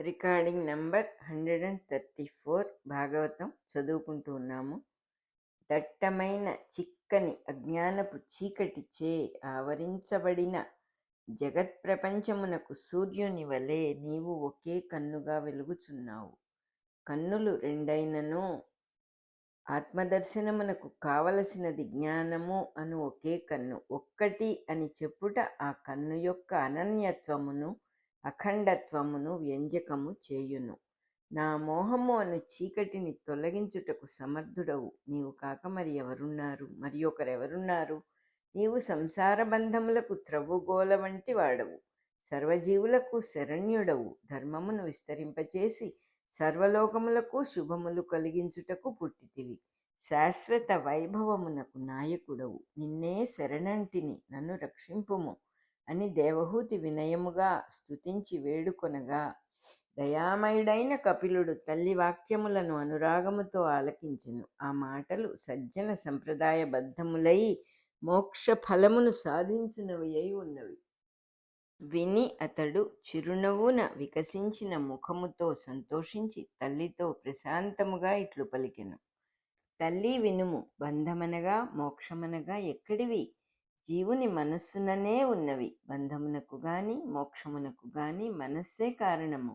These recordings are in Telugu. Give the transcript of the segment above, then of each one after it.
రికార్డింగ్ నంబర్ 134 భాగవతం చదువుకుంటూ ఉన్నాము. దట్టమైన చిక్కని అజ్ఞానపు చీకటిచే ఆవరించబడిన జగత్ప్రపంచమునకు సూర్యుని వలె నీవు ఒకే కన్నుగా వెలుగుచున్నావు. కన్నులు రెండైనను ఆత్మదర్శనమునకు కావలసినది జ్ఞానము అను ఒకే కన్ను. ఒక్కటి అని చెప్పుట ఆ కన్ను యొక్క అనన్యత్వమును అఖండత్వమును వ్యంజకము చేయును. నా మోహము అను చీకటిని తొలగించుటకు సమర్థుడవు నీవు కాక మరి ఒకరెవరున్నారు? నీవు సంసార బంధములకు త్రవ్వుగోల వంటి వాడవు. సర్వజీవులకు శరణ్యుడవు. ధర్మమును విస్తరింపచేసి సర్వలోకములకు శుభములు కలిగించుటకు పుట్టితివి. శాశ్వత వైభవమునకు నాయకుడవు. నిన్నే శరణంటిని, నన్ను రక్షింపుము అని దేవహూతి వినయముగా స్తుతించి వేడుకొనగా, దయామయుడైన కపిలుడు తల్లి వాక్యములను అనురాగముతో ఆలకించెను. ఆ మాటలు సజ్జన సంప్రదాయబద్ధములై మోక్ష ఫలమును సాధించినవి అయి ఉన్నవి. విని అతడు చిరునవ్వున వికసించిన ముఖముతో సంతోషించి తల్లితో ప్రశాంతముగా ఇట్లు పలికెను. తల్లి వినుము, బంధమనగా మోక్షమనగా ఎక్కడివి? జీవుని మనస్సుననే ఉన్నవి. బంధమునకు గాని మోక్షమునకు గాని మనస్సే కారణము.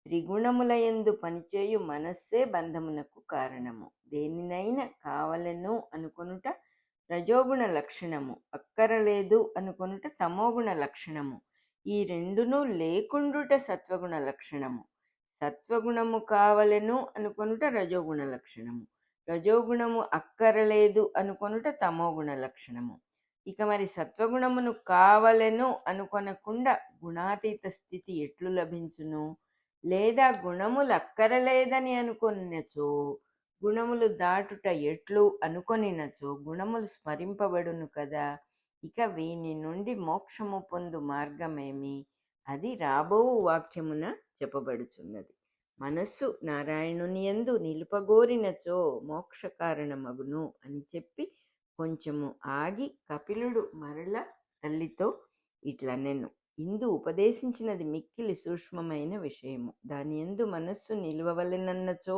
త్రిగుణములయందు పనిచేయు మనస్సే బంధమునకు కారణము. దేనినైనా కావలను అనుకొనుట రజోగుణ లక్షణము, అక్కరలేదు అనుకొనుట తమోగుణ లక్షణము. ఈ రెండును లేకుండుట సత్వగుణ లక్షణము. సత్వగుణము కావలను అనుకొనుట రజోగుణ లక్షణము, రజోగుణము అక్కరలేదు అనుకొనుట తమోగుణ లక్షణము. ఇక మరి సత్వగుణమును కావలను అనుకొనకుండా గుణాతీత స్థితి ఎట్లు లభించును? లేదా గుణములు అక్కరలేదని అనుకొనినచో గుణములు దాటుట ఎట్లు అనుకొనినచో గుణములు స్మరింపబడును కదా. ఇక వీని నుండి మోక్షము పొందు మార్గమేమి? అది రాబోవు వాక్యమున చెప్పబడుచున్నది. మనస్సు నారాయణుని యందు నిలుపగోరినచో మోక్ష కారణమగును అని చెప్పి కొంచెము ఆగి కపిలుడు మరల తల్లితో ఇట్లనెను. ఇందు ఉపదేశించినది మిక్కిలి సూక్ష్మమైన విషయము. దాని యందు మనస్సు నిలువవలెనన్నచో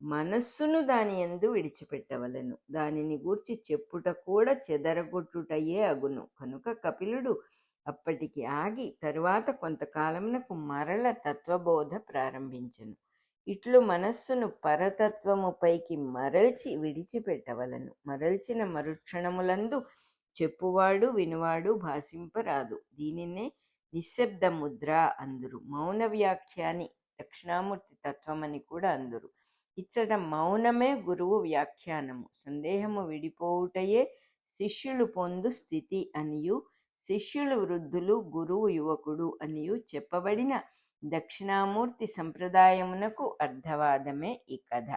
మనస్సును దాని యందు విడిచిపెట్టవలెను. దానిని గూర్చి చెప్పుట కూడా చెదరగొట్టుటయే అగును. కనుక కపిలుడు అప్పటికి ఆగి తరువాత కొంతకాలమునకు మరల తత్వబోధ ప్రారంభించెను. ఇట్లు మనస్సును పరతత్వము పైకి మరల్చి విడిచిపెట్టవలను. మరల్చిన మరుక్షణములందు చెప్పువాడు వినువాడు భాషింపరాదు. దీనినే నిశ్శబ్ద ముద్ర అందురు. మౌన వ్యాఖ్యాని దక్షిణామూర్తి తత్వమని కూడా అందురు. ఇచ్చట మౌనమే గురువు వ్యాఖ్యానము. సందేహము విడిపోవుటయే శిష్యులు పొందు స్థితి అనియు, శిష్యులు వృద్ధులు, గురువు యువకుడు అనియు చెప్పబడిన దక్షిణామూర్తి సంప్రదాయమునకు అర్థవాదమే ఈ కథ.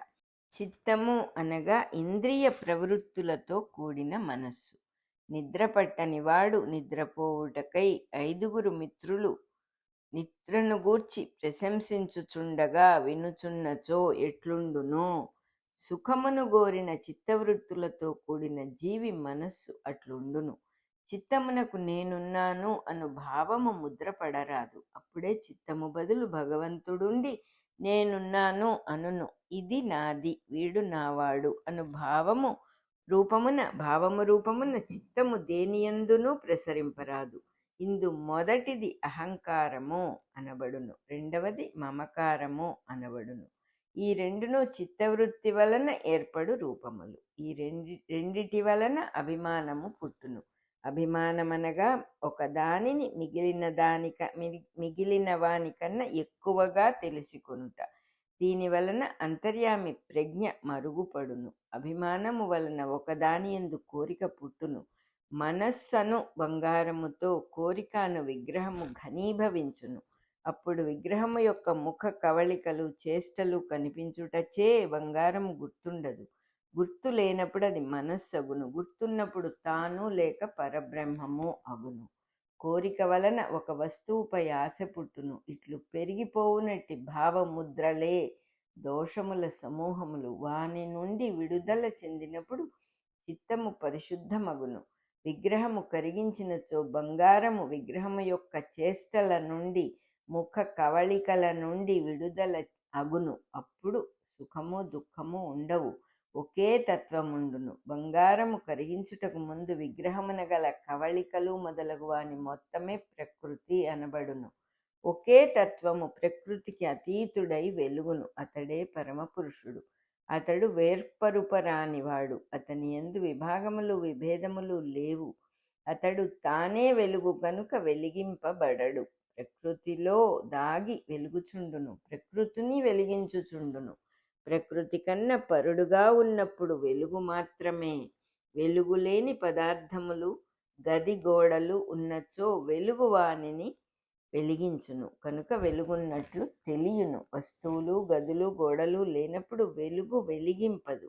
చిత్తము అనగా ఇంద్రియ ప్రవృత్తులతో కూడిన మనస్సు. నిద్రపట్టని వాడు నిద్రపోవుటకై 5 మిత్రులు నిద్రను గూర్చి ప్రశంసించుచుండగా వినుచున్నచో ఎట్లుండునో, సుఖమును గోరిన చిత్తవృత్తులతో కూడిన జీవి మనస్సు అట్లుండును. చిత్తమునకు నేనున్నాను అను భావము ముద్రపడరాదు. అప్పుడే చిత్తము బదులు భగవంతుడుండి నేనున్నాను అనును. ఇది నాది, వీడు నావాడు అను భావము రూపమున చిత్తము దేనియందునూ ప్రసరింపరాదు. ఇందు మొదటిది అహంకారము అనబడును, రెండవది మమకారము అనబడును. ఈ రెండును చిత్తవృత్తి వలన ఏర్పడు రూపములు. ఈ రెండిటి వలన అభిమానము పుట్టును. అభిమానమనగా ఒకదానిని మిగిలిన వానికన్నా ఎక్కువగా తెలిసికొనుట. దీని వలన అంతర్యామి ప్రజ్ఞ మరుగుపడును. అభిమానము వలన ఒకదాని యందు కోరిక పుట్టును. మనస్సను బంగారముతో కోరిక అను విగ్రహము ఘనీభవించును. అప్పుడు విగ్రహము యొక్క ముఖ కవళికలు చేష్టలు కనిపించుటచే బంగారము గుర్తుండదు. గుర్తు లేనప్పుడు అది మనస్సు అగును. గుర్తున్నప్పుడు తాను లేక పరబ్రహ్మము అగును. కోరిక వలన ఒక వస్తువుపై ఆశ పుట్టును. ఇట్లు పెరిగిపోవునట్టి భావముద్రలే దోషముల సమూహములు. వాని నుండి విడుదల చెందినప్పుడు చిత్తము పరిశుద్ధమగును. విగ్రహము కరిగించినచో బంగారము విగ్రహము యొక్క చేష్టల నుండి ముఖ కవళికల నుండి విడుదల అగును. అప్పుడు సుఖము దుఃఖము ఉండవు, ఒకే తత్వముండును. బంగారము కరిగించుటకు ముందు విగ్రహమున గల కవళికలు మొదలగు వాని మొత్తమే ప్రకృతి అనబడును. ఒకే తత్వము ప్రకృతికి అతీతుడై వెలుగును. అతడే పరమపురుషుడు. అతడు వేర్పరుపరానివాడు. అతని యందు విభాగములు విభేదములు లేవు. అతడు తానే వెలుగు గనుక వెలిగింపబడడు. ప్రకృతిలో దాగి వెలుగుచుండును, ప్రకృతిని వెలిగించుచుండును. ప్రకృతి కన్నా పరుడుగా ఉన్నప్పుడు వెలుగు మాత్రమే. వెలుగులేని పదార్థములు గది గోడలు ఉన్నచో వెలుగు వానిని వెలిగించును, కనుక వెలుగున్నట్లు తెలియను. వస్తువులు గదులు గోడలు లేనప్పుడు వెలుగు వెలిగింపదు,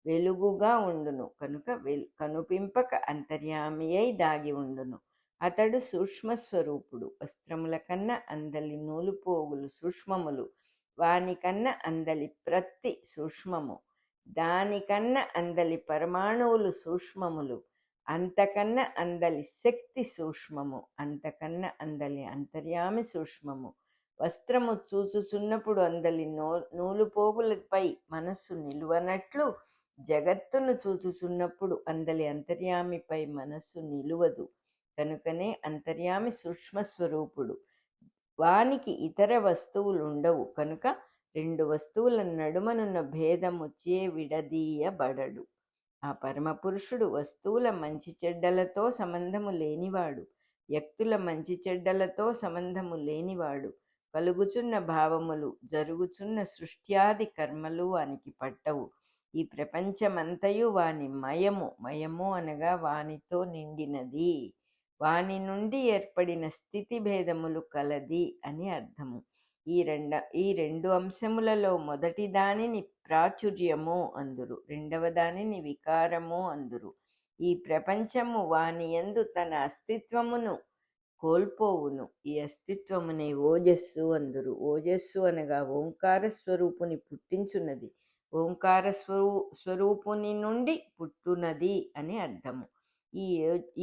వెలుగుగా ఉండును. కనుక కనుపింపక అంతర్యామి అయి దాగి ఉండును. అతడు సూక్ష్మస్వరూపుడు. వస్త్రముల కన్నా అందలి నూలుపోగులు సూక్ష్మములు, వానికన్నా అందలి ప్రత్తి సూక్ష్మము, దానికన్నా అందలి పరమాణువులు సూక్ష్మములు, అంతకన్నా అందలి శక్తి సూక్ష్మము, అంతకన్నా అందలి అంతర్యామి సూక్ష్మము. వస్త్రము చూచుచున్నప్పుడు అందలి నూలుపోగులపై మనస్సు నిలువనట్లు జగత్తును చూచుచున్నప్పుడు అందలి అంతర్యామిపై మనస్సు నిలువదు. కనుకనే అంతర్యామి సూక్ష్మస్వరూపుడు. వానికి ఇతర వస్తువులుండవు. కనుక రెండు వస్తువుల నడుమనున్న భేదము చే విడదీయబడడు. ఆ పరమపురుషుడు వస్తువుల మంచి చెడ్డలతో సంబంధము లేనివాడు, వ్యక్తుల మంచి చెడ్డలతో సంబంధము లేనివాడు. కలుగుచున్న భావములు, జరుగుచున్న సృష్ట్యాది కర్మలు వానికి పట్టవు. ఈ ప్రపంచమంతయు వాని మయము. మయము అనగా వానితో నిండినది, వాని నుండి ఏర్పడిన స్థితి భేదములు కలది అని అర్థము. ఈ రెండు అంశములలో మొదటి దానిని ప్రాచుర్యము అందురు, రెండవ దానిని వికారము అందురు. ఈ ప్రపంచము వాని యందు తన అస్తిత్వమును కోల్పోవును. ఈ అస్తిత్వమునే ఓజస్సు అందురు. ఓజస్సు అనగా ఓంకార స్వరూపుని పుట్టించున్నది, ఓంకార స్వరూపుని నుండి పుట్టునది అని అర్థము.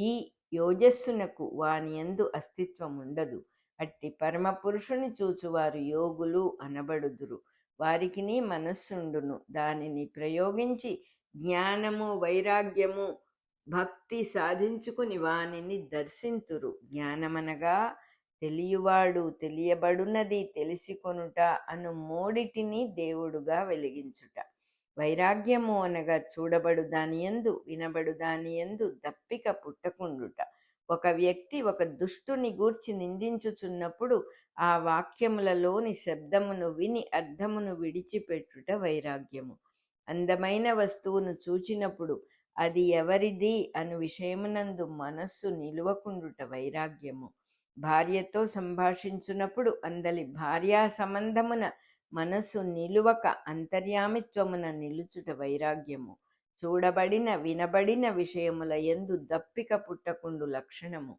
ఈ యోజస్సునకు వాని యందు అస్తిత్వం ఉండదు. అట్టి పరమపురుషుని చూచువారు యోగులు అనబడుదురు. వారికిని మనస్సుండును. దానిని ప్రయోగించి జ్ఞానము వైరాగ్యము భక్తి సాధించుకుని వానిని దర్శింతురు. జ్ఞానమనగా తెలియవాడు, తెలియబడునది, తెలిసికొనుట అను మూడిటిని దేవుడుగా వెలిగించుట. వైరాగ్యము అనగా చూడబడు దానియందు వినబడు దానియందు దప్పిక పుట్టకుండుట. ఒక వ్యక్తి ఒక దుష్టుని గూర్చి నిందించుచున్నప్పుడు ఆ వాక్యములలోని శబ్దమును విని అర్థమును విడిచిపెట్టుట వైరాగ్యము. అందమైన వస్తువును చూచినప్పుడు అది ఎవరిది అను విషయమునందు మనస్సు నిలువకుండుట వైరాగ్యము. భార్యతో సంభాషించున్నప్పుడు అందలి భార్యా సంబంధమున మనస్సు నిలువక అంతర్యామిత్వమున నిలుచుట వైరాగ్యము. చూడబడిన వినబడిన విషయముల యందు దప్పిక పుట్టకుండు లక్షణము.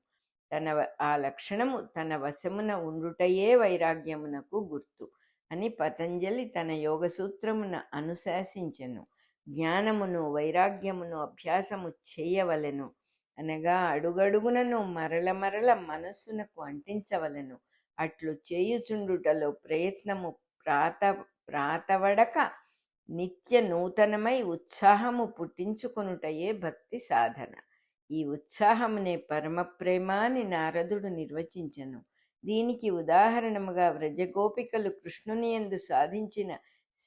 ఆ లక్షణము తన వశమున ఉండుటయే వైరాగ్యమునకు గుర్తు అని పతంజలి తన యోగసూత్రమున అనుశాసించెను. జ్ఞానమును వైరాగ్యమును అభ్యాసము చేయవలెను అనగా అడుగడుగునను మరల మరల మనస్సునకు అంటించవలెను. అట్లు చేయుచుండుటలో ప్రయత్నము ప్రాతవడక నిత్య నూతనమై ఉత్సాహము పుట్టించుకొనుటయే భక్తి సాధన. ఈ ఉత్సాహమునే పరమప్రేమ అని నారదుడు నిర్వచించెను. దీనికి ఉదాహరణముగా వ్రజగోపికలు కృష్ణుని యందు సాధించిన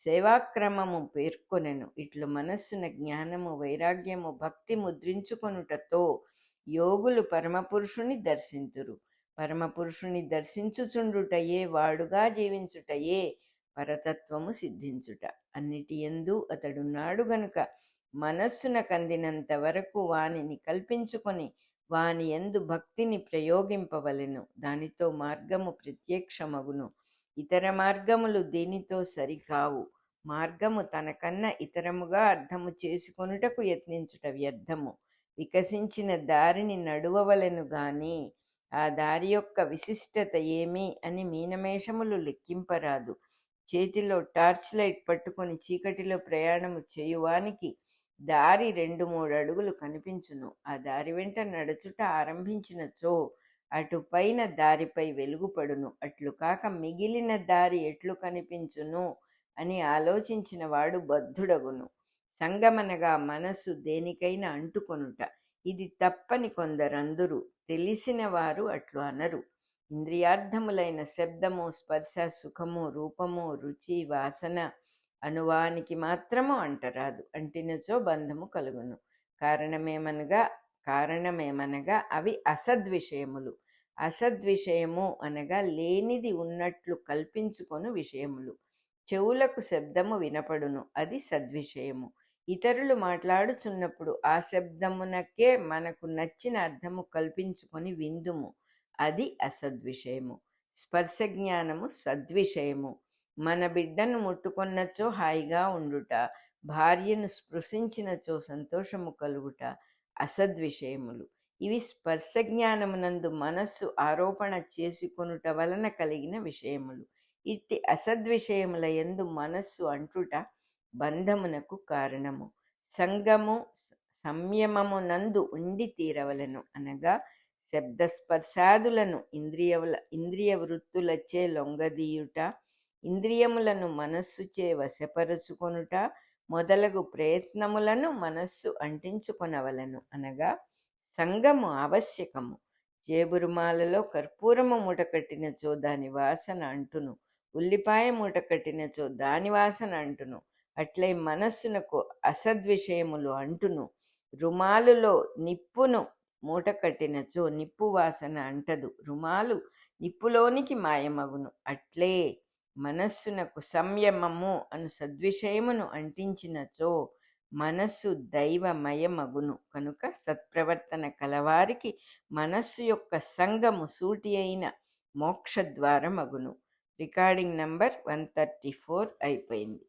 సేవాక్రమము పేర్కొనెను. ఇట్లు మనస్సున జ్ఞానము వైరాగ్యము భక్తి ముద్రించుకొనుటతో యోగులు పరమపురుషుని దర్శింతురు. పరమపురుషుని దర్శించుచుండుటయే, వాడుగా జీవించుటయే పరతత్వము సిద్ధించుట. అన్నిటి యందు అతడున్నాడు గనుక మనస్సున కందినంత వరకు వానిని కల్పించుకొని వాని యందు భక్తిని ప్రయోగింపవలెను. దానితో మార్గము ప్రత్యక్షమగును. ఇతర మార్గములు దీనితో సరికావు. మార్గము తనకన్నా ఇతరముగా అర్థము చేసుకొనుటకు యత్నించుట వ్యర్థము. వికసించిన దారిని నడువవలెను గాని ఆ దారి యొక్క విశిష్టత ఏమి అని మీనమేషములు లెక్కింపరాదు. చేతిలో టార్చ్ లైట్ పట్టుకొని చీకటిలో ప్రయాణము చేయువానికి దారి 2-3 అడుగులు కనిపించును. ఆ దారి వెంట నడుచుట ఆరంభించినచో అటు పైన దారిపై వెలుగుపడును, అట్లు కాక మిగిలిన దారి ఎట్లు కనిపించును అని ఆలోచించిన వాడు బద్ధుడగును. సంగమనగా మనస్సు దేనికైనా అంటుకొనుట, ఇది తప్పని కొందరందురు, తెలిసిన వారు అట్లు అనరు. ఇంద్రియార్థములైన శబ్దము, స్పర్శ, సుఖము, రూపము, రుచి, వాసన అనువానికి మాత్రము అంటరాదు, అంటినచో బంధము కలుగును. కారణమేమనగా అవి అసద్విషయములు. అసద్విషయము అనగా లేనిది ఉన్నట్లు కల్పించుకొను విషయములు. చెవులకు శబ్దము వినపడును, అది సద్విషయము. ఇతరులు మాట్లాడుచున్నప్పుడు ఆ శబ్దమునకే మనకు నచ్చిన అర్థము కల్పించుకొని విందుము, అది అసద్విషయము. స్పర్శ జ్ఞానము సద్విషయము. మన బిడ్డను ముట్టుకొన్నచో హాయిగా ఉండుట, భార్యను స్పృశించినచో సంతోషము కలుగుట అసద్విషయములు. ఇవి స్పర్శ జ్ఞానమునందు మనస్సు ఆరోపణ చేసుకొనుట వలన కలిగిన విషయములు. ఇట్టి అసద్విషయముల యందు మనస్సు అంటుట బంధమునకు కారణము. సంగము సంయమమునందు ఉండి తీరవలను, అనగా శబ్దస్పర్శాదులను ఇంద్రియ వృత్తులచే లొంగదీయుట, ఇంద్రియములను మనస్సుచే వశపరుచుకొనుట మొదలగు ప్రయత్నములను మనస్సు అంటించుకొనవలను, అనగా సంగము ఆవశ్యకము. జేబురుమాలలో కర్పూరము మూట కట్టినచో దాని వాసన అంటును, ఉల్లిపాయ మూట కట్టినచో దాని వాసన అంటును. అట్లే మనస్సునకు అసద్విషయములు అంటును. రుమాలులో నిప్పును మూట కట్టినచో నిప్పు వాసన అంటదు, రుమాలు నిప్పులోనికి మాయమగును. అట్లే మనస్సునకు సంయమము అను సద్విషయమును అంటించినచో మనస్సు దైవమయమగును. కనుక సత్ప్రవర్తన కలవారికి మనస్సు యొక్క సంగము సూటి అయిన మోక్షద్వారమగును. రికార్డింగ్ నంబర్ 134 అయిపోయింది.